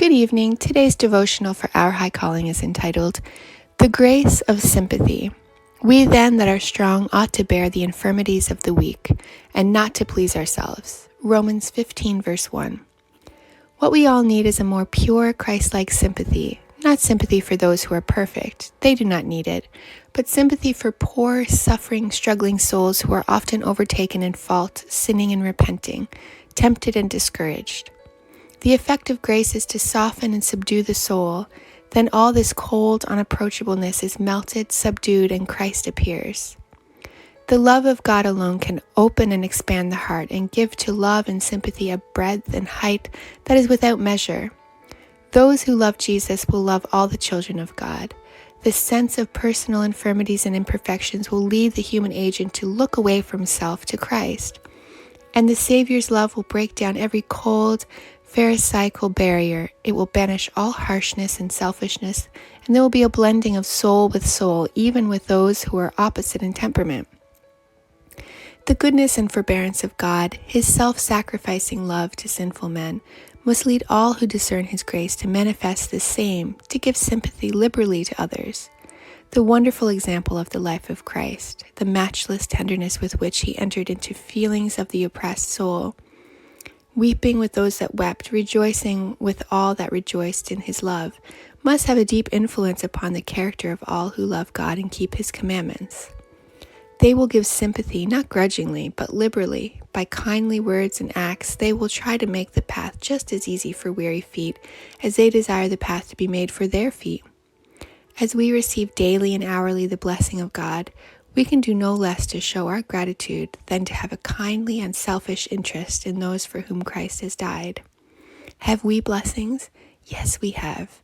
Good evening. Today's devotional for Our High Calling is entitled, The Grace of Sympathy. We then that are strong ought to bear the infirmities of the weak, and not to please ourselves. Romans 15 verse 1. What we all need is a more pure, Christ-like sympathy. Not sympathy for those who are perfect. They do not need it. But sympathy for poor, suffering, struggling souls who are often overtaken in fault, sinning and repenting, tempted and discouraged. The effect of grace is to soften and subdue the soul. Then all this cold unapproachableness is melted, subdued, and Christ appears. The love of God alone can open and expand the heart and give to love and sympathy a breadth and height that is without measure. Those who love Jesus will love all the children of God. The sense of personal infirmities and imperfections will lead the human agent to look away from self to Christ. And the Savior's love will break down every cold, pharisaical barrier. It will banish all harshness and selfishness, and there will be a blending of soul with soul, even with those who are opposite in temperament. The goodness and forbearance of God, His self-sacrificing love to sinful men, must lead all who discern His grace to manifest the same, to give sympathy liberally to others. The wonderful example of the life of Christ, the matchless tenderness with which He entered into feelings of the oppressed soul, weeping with those that wept, rejoicing with all that rejoiced in His love, must have a deep influence upon the character of all who love God and keep His commandments. They will give sympathy, not grudgingly, but liberally. By kindly words and acts, they will try to make the path just as easy for weary feet as they desire the path to be made for their feet. As we receive daily and hourly the blessing of God, we can do no less to show our gratitude than to have a kindly and selfish interest in those for whom Christ has died. Have we blessings? Yes, we have.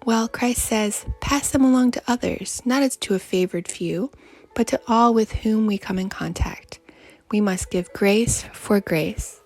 Well, Christ says, pass them along to others, not as to a favored few, but to all with whom we come in contact. We must give grace for grace.